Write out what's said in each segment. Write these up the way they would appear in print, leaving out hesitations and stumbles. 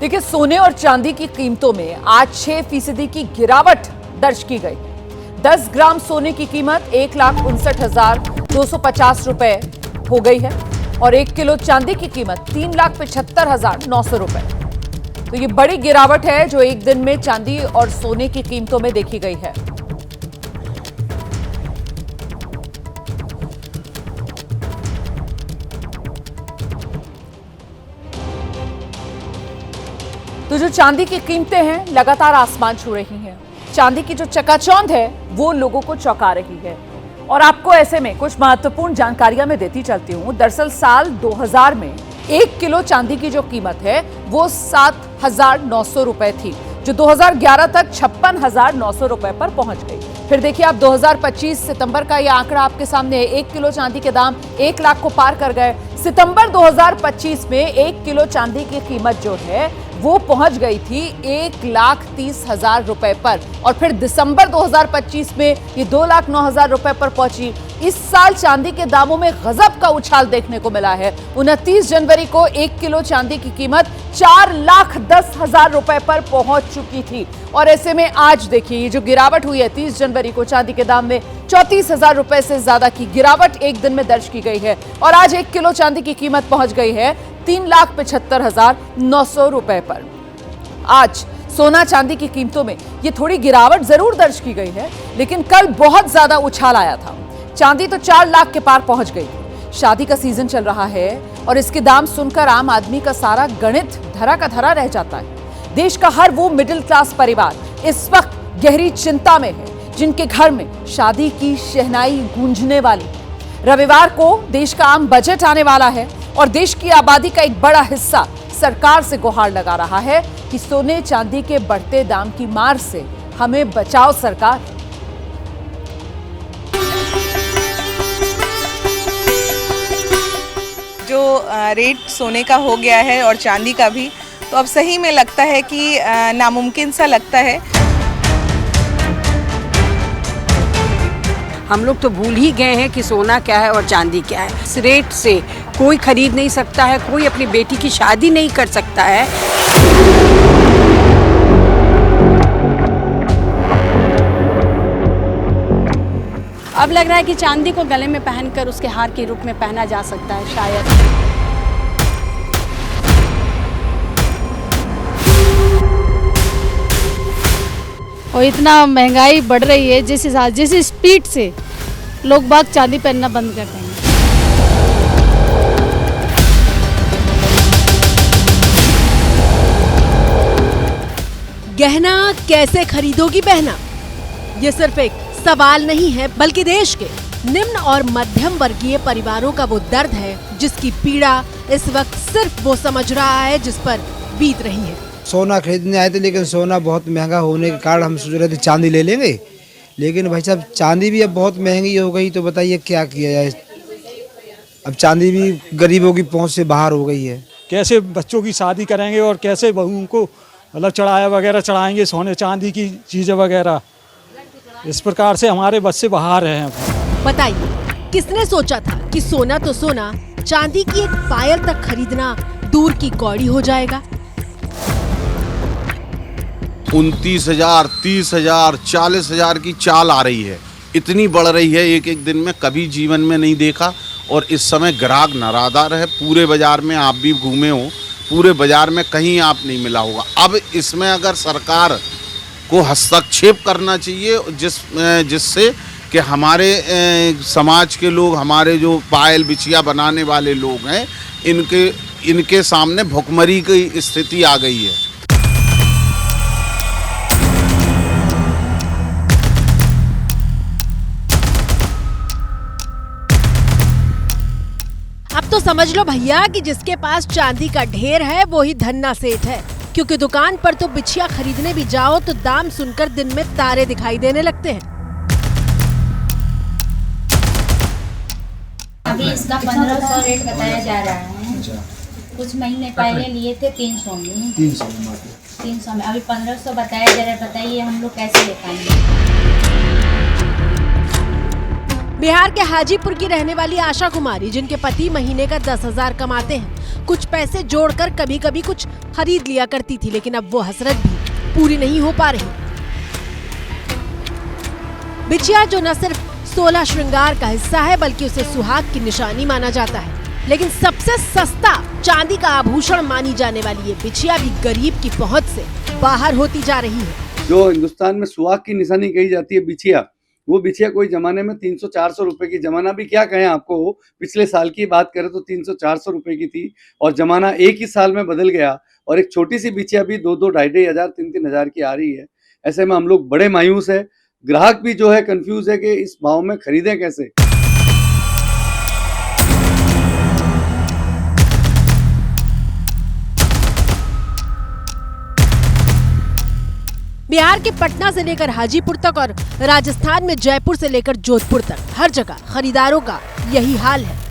देखिए, सोने और चांदी की कीमतों में आज 6% की गिरावट दर्ज की गई। 10 ग्राम सोने की कीमत 1,59,250 रुपए हो गई है और 1 किलो चांदी की कीमत 3,75,900 रुपए। तो ये बड़ी गिरावट है जो एक दिन में चांदी और सोने की कीमतों में देखी गई है। तो जो चांदी की कीमतें हैं लगातार आसमान छू रही हैं। चांदी की जो चकाचौंध है वो लोगों को चौंका रही है। और आपको ऐसे में कुछ महत्वपूर्ण जानकारियां मैं देती चलती हूं। दरअसल साल 2000 में 1 किलो चांदी की जो कीमत है वो 7,900 रुपए थी, जो 2011 तक 56,900 रुपए पर पहुंच गई। फिर देखिए आप 2025 सितंबर का ये आंकड़ा आपके सामने है। 1 किलो चांदी के दाम 1 लाख को पार कर गए। सितंबर 2025 में 1 किलो चांदी की कीमत जो है वो पहुंच गई थी 1,30,000 रुपए पर और फिर दिसंबर 2025 में ये 2,09,000 रुपए पर पहुंची। इस साल चांदी के दामों में गजब का उछाल देखने को मिला है। 29 जनवरी को 1 किलो चांदी की कीमत 4,10,000 रुपए पर पहुंच चुकी थी और ऐसे में आज देखिए ये जो गिरावट हुई है 30 जनवरी को चांदी के दाम में 34,000 रुपए से ज्यादा की गिरावट एक दिन में दर्ज की गई है और आज 1 किलो चांदी की कीमत पहुंच गई है 3,75,900 रुपए पर। आज सोना चांदी की कीमतों में ये थोड़ी गिरावट जरूर दर्ज की गई है, लेकिन कल बहुत ज्यादा उछाल आया था। चांदी तो 4 लाख के पार पहुंच गई। शादी का सीजन चल रहा है और इसके दाम सुनकर आम आदमी का सारा गणित धरा का धरा रह जाता है। देश का हर वो मिडिल क्लास परिवार इस वक्त गहरी चिंता में है जिनके घर में शादी की शहनाई गूंजने वाली। रविवार को देश का आम बजट आने वाला है और देश की आबादी का एक बड़ा हिस्सा सरकार से गुहार लगा रहा है कि सोने चांदी के बढ़ते दाम की मार से हमें बचाओ सरकार। जो रेट सोने का हो गया है और चांदी का भी, तो अब सही में लगता है कि नामुमकिन सा लगता है। हम लोग तो भूल ही गए हैं कि सोना क्या है और चांदी क्या है। इस रेट से कोई खरीद नहीं सकता है, कोई अपनी बेटी की शादी नहीं कर सकता है। अब लग रहा है कि चांदी को गले में पहनकर उसके हार के रूप में पहना जा सकता है शायद। और इतना महंगाई बढ़ रही है जिस स्पीड से लोग बाग चांदी पहनना बंद कर देंगे। गहना कैसे खरीदोगी बहना, ये सिर्फ एक सवाल नहीं है बल्कि देश के निम्न और मध्यम वर्गीय परिवारों का वो दर्द है जिसकी पीड़ा इस वक्त सिर्फ वो समझ रहा है जिस पर बीत रही है। सोना खरीदने आए थे लेकिन सोना बहुत महंगा होने के कारण हम सोच रहे थे चांदी ले लेंगे, लेकिन भाई साहब चांदी भी अब बहुत महंगी हो गई। तो बताइए क्या किया जाए। अब चांदी भी गरीबों की पहुंच से बाहर हो गई है। कैसे बच्चों की शादी करेंगे और कैसे बहुओं को मतलब चढ़ाया वगैरह चढ़ाएंगे सोने चांदी की चीज़ें वगैरह। इस प्रकार से हमारे बस से बाहर हैं। बताइए किसने सोचा था कि सोना तो सोना, चांदी की एक पायल तक खरीदना दूर की कौड़ी हो जाएगा। 29,000, 30,000, 40,000 की चाल आ रही है। इतनी बढ़ रही है एक एक दिन में, कभी जीवन में नहीं देखा। और इस समय ग्राहक नरादार है। पूरे बाजार में आप भी घूमे हो, पूरे बाजार में कहीं आप नहीं मिला होगा। अब इसमें अगर सरकार को हस्तक्षेप करना चाहिए जिससे कि हमारे समाज के लोग, हमारे जो पायल बिछिया बनाने वाले लोग हैं, इनके सामने भुखमरी की स्थिति आ गई है। अब तो समझ लो भैया कि जिसके पास चांदी का ढेर है वो ही धन्ना सेठ है, क्योंकि दुकान पर तो बिछिया खरीदने भी जाओ तो दाम सुनकर दिन में तारे दिखाई देने लगते हैं। अभी इसका 1500 रेट बताया जा रहा है। कुछ महीने पहले लिए थे 300 में। 300 में अभी 1500 बताया जा रहा है। बताइए हम लोग कैसे ले पाएंगे। बिहार के हाजीपुर की रहने वाली आशा कुमारी, जिनके पति महीने का 10,000 कमाते हैं, कुछ पैसे जोड़कर कभी कभी कुछ खरीद लिया करती थी, लेकिन अब वो हसरत भी पूरी नहीं हो पा रही। बिछिया जो न सिर्फ 16 श्रृंगार का हिस्सा है बल्कि उसे सुहाग की निशानी माना जाता है, लेकिन सबसे सस्ता चांदी का आभूषण मानी जाने वाली ये बिछिया भी गरीब की पहुंच से बाहर होती जा रही है। जो हिंदुस्तान में सुहाग की निशानी कही जाती है बिछिया, वो बिछिया कोई जमाने में 300-400 रुपए की, जमाना भी क्या कहें आपको, पिछले साल की बात करें तो 300-400 रुपए की थी और जमाना एक ही साल में बदल गया और एक छोटी सी बिछिया भी 2-2, 2,500, 3,000 हजार की आ रही है। ऐसे में हम लोग बड़े मायूस है, ग्राहक भी जो है कंफ्यूज है कि इस भाव में खरीदें कैसे। बिहार के पटना से लेकर हाजीपुर तक और राजस्थान में जयपुर से लेकर जोधपुर तक हर जगह खरीदारों का यही हाल है।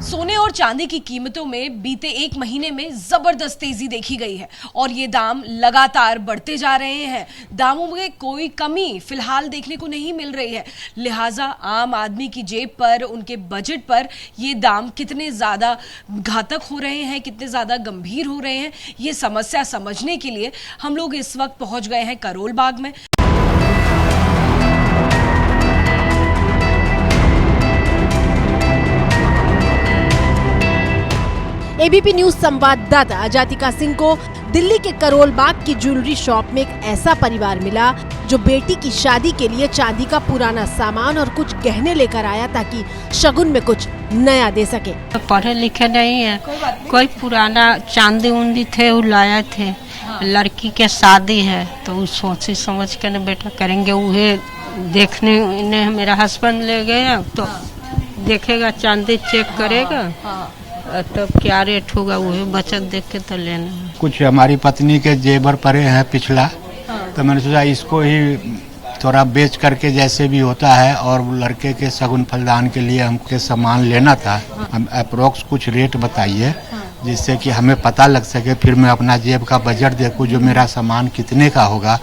सोने और चांदी की कीमतों में बीते एक महीने में जबरदस्त तेजी देखी गई है और ये दाम लगातार बढ़ते जा रहे हैं। दामों में कोई कमी फिलहाल देखने को नहीं मिल रही है, लिहाजा आम आदमी की जेब पर, उनके बजट पर ये दाम कितने ज़्यादा घातक हो रहे हैं, कितने ज़्यादा गंभीर हो रहे हैं, ये समस्या समझने के लिए हम लोग इस वक्त पहुंच गए हैं करोल बाग में। एबीपी न्यूज संवाददाता अजातिका सिंह को दिल्ली के करोल बाग की ज्वेलरी शॉप में एक ऐसा परिवार मिला जो बेटी की शादी के लिए चांदी का पुराना सामान और कुछ गहने लेकर आया ताकि शगुन में कुछ नया दे सके। पढ़े लिखे नहीं है, कोई पुराना चांदी उंदी थे वो लाया थे। लड़की के शादी है तो सोची समझ के न बेटा करेंगे, उहे देखने ने मेरा हस्बैंड ले गया तो देखेगा, चांदी चेक करेगा तो क्या रेट होगा वो बचत देख के तो लेना। कुछ हमारी पत्नी के जेवर पड़े हैं पिछला, तो मैंने सोचा इसको ही थोड़ा बेच करके जैसे भी होता है, और लड़के के शगुन फलदान के लिए हमको सामान लेना था। हम अप्रोक्स कुछ रेट बताइए जिससे कि हमें पता लग सके, फिर मैं अपना जेब का बजट देखूं जो मेरा सामान कितने का होगा।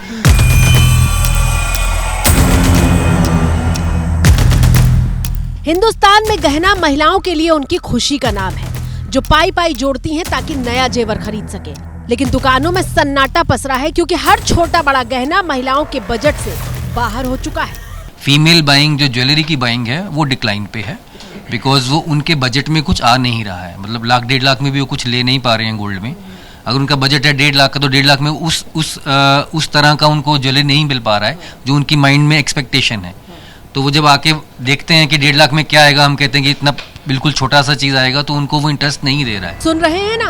हिंदुस्तान में गहना महिलाओं के लिए उनकी खुशी का नाम है, जो पाई पाई जोड़ती हैं ताकि नया जेवर खरीद सके। लेकिन दुकानों में सन्नाटा पसरा है क्योंकि हर छोटा बड़ा गहना महिलाओं के बजट से बाहर हो चुका है। फीमेल बाइंग, जो ज्वेलरी की बाइंग है वो डिक्लाइन पे है, बिकॉज वो उनके बजट में कुछ आ नहीं रहा है। मतलब लाख 1.5 लाख में भी वो कुछ ले नहीं पा रहे हैं गोल्ड में। अगर उनका बजट है 1.5 लाख का तो 1.5 लाख में उस तरह का उनको ज्वेलरी नहीं मिल पा रहा है जो उनकी माइंड में एक्सपेक्टेशन है। तो वो जब आके देखते हैं कि 1.5 लाख में क्या आएगा, हम कहते हैं कि इतना बिल्कुल छोटा सा चीज आएगा, तो उनको वो इंटरेस्ट नहीं दे रहा है। सुन रहे हैं ना,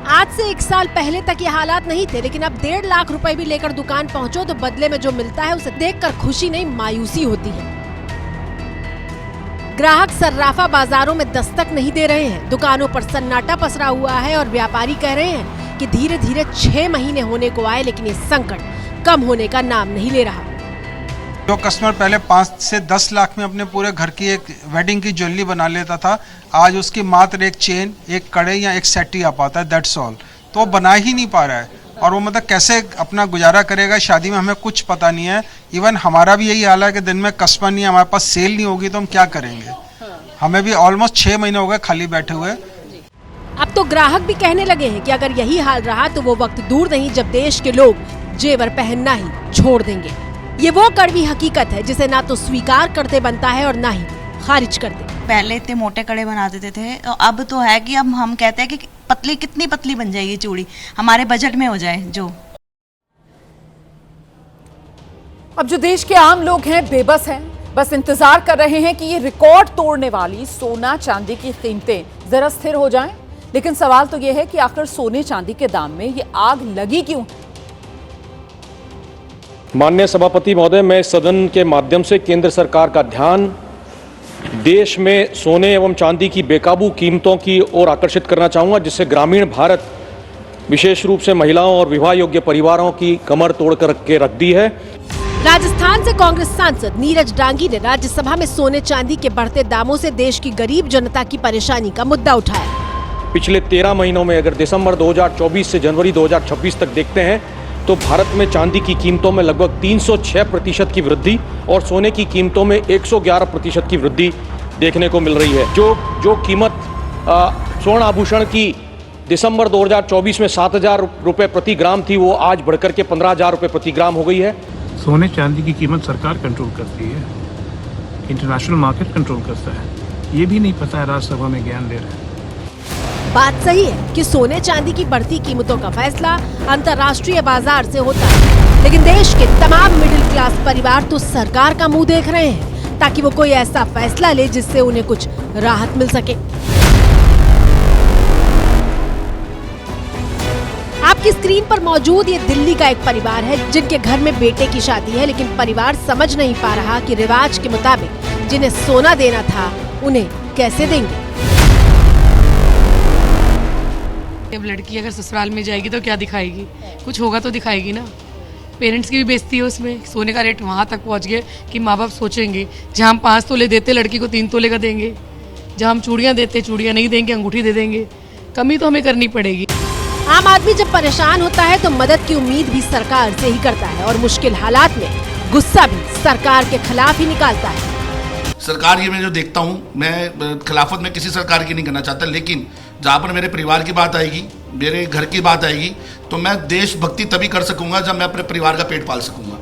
आज से 1 साल पहले तक ये हालात नहीं थे, लेकिन अब 1.5 लाख रुपए भी लेकर दुकान पहुंचो तो बदले में जो मिलता है उसे देखकर खुशी नहीं मायूसी होती है। ग्राहक सर्राफा बाजारों में दस्तक नहीं दे रहे हैं, दुकानों पर सन्नाटा पसरा हुआ है और व्यापारी कह रहे हैं कि धीरे धीरे 6 महीने होने को आए लेकिन ये संकट कम होने का नाम नहीं ले रहा। जो कस्टमर पहले 5 से 10 लाख में अपने पूरे घर की एक वेडिंग की ज्वेलरी बना लेता था, आज उसकी मात्र एक चेन, एक कड़े या एक सेट ही आ पाता है, दैट्स ऑल। तो बना ही नहीं पा रहा है और वो मतलब कैसे अपना गुजारा करेगा। शादी में हमें कुछ पता नहीं है। इवन हमारा भी यही हाल है कि दिन में कस्टमर नहीं, हमारे पास सेल नहीं होगी तो हम क्या करेंगे। हमें भी ऑलमोस्ट 6 महीने हो गए खाली बैठे हुए। अब तो ग्राहक भी कहने लगे हैं कि अगर यही हाल रहा तो वो वक्त दूर नहीं जब देश के लोग जेवर पहनना ही छोड़ देंगे। ये वो कड़वी हकीकत है जिसे ना तो स्वीकार करते बनता है और ना ही खारिज करते। पहले इतने मोटे कड़े बना देते थे, अब तो है कि अब हम कहते हैं कि पतली, कितनी पतली बन जाएगी चूड़ी, हमारे बजट में हो जाए जो। अब जो देश के आम लोग हैं बेबस हैं, बस इंतजार कर रहे हैं कि ये रिकॉर्ड तोड़ने वाली सोना चांदी की कीमतें जरा स्थिर हो जाएं। लेकिन सवाल तो ये है कि आखिर सोने चांदी के दाम में ये आग लगी क्यों? माननीय सभापति महोदय, मैं सदन के माध्यम से केंद्र सरकार का ध्यान देश में सोने एवं चांदी की बेकाबू कीमतों की ओर आकर्षित करना चाहूंगा, जिससे ग्रामीण भारत, विशेष रूप से महिलाओं और विवाह योग्य परिवारों की कमर तोड़कर के रख दी है। राजस्थान से कांग्रेस सांसद नीरज डांगी ने राज्यसभा में सोने चांदी के बढ़ते दामों से देश की गरीब जनता की परेशानी का मुद्दा उठाया। पिछले 13 महीनों में अगर दिसंबर 2024 से जनवरी 2026 तक देखते हैं तो भारत में चांदी की कीमतों में लगभग 306% की वृद्धि और सोने की कीमतों में 111% की वृद्धि देखने को मिल रही है। जो कीमत स्वर्ण आभूषण की दिसंबर 2024 में 7,000 रुपये प्रति ग्राम थी, वो आज बढ़कर के 15,000 रुपये प्रति ग्राम हो गई है। सोने चांदी की कीमत सरकार कंट्रोल करती है, इंटरनेशनल मार्केट कंट्रोल करता है। ये भी नहीं पता है, राज्यसभा में ज्ञान दे रहे हैं। बात सही है कि सोने चांदी की बढ़ती कीमतों का फैसला अंतर्राष्ट्रीय बाजार से होता है, लेकिन देश के तमाम मिडिल क्लास परिवार तो सरकार का मुंह देख रहे हैं ताकि वो कोई ऐसा फैसला ले जिससे उन्हें कुछ राहत मिल सके। आपकी स्क्रीन पर मौजूद ये दिल्ली का एक परिवार है जिनके घर में बेटे की शादी है, लेकिन परिवार समझ नहीं पा रहा कि रिवाज के मुताबिक जिन्हें सोना देना था उन्हें कैसे देंगे। अब लड़की अगर ससुराल में जाएगी तो क्या दिखाएगी, कुछ होगा तो दिखाएगी ना। पेरेंट्स की भी बेइज्जती है उसमें। सोने का रेट वहाँ तक पहुँच गया कि माँ बाप सोचेंगे जहाँ हम 5 तोले देते लड़की को 3 तोले का देंगे, जहाँ हम चूड़ियाँ देते चूड़ियाँ नहीं देंगे, अंगूठी दे देंगे। कमी तो हमें करनी पड़ेगी। आम आदमी जब परेशान होता है तो मदद की उम्मीद भी सरकार से ही करता है और मुश्किल हालात में गुस्सा भी सरकार के खिलाफ ही निकालता है। सरकार ये मैं जो देखता हूँ, मैं खिलाफत में किसी सरकार की नहीं करना चाहता, लेकिन जहाँ पर मेरे परिवार की बात आएगी, मेरे घर की बात आएगी, तो मैं देशभक्ति तभी कर सकूंगा जब मैं अपने परिवार का पेट पाल सकूंगा।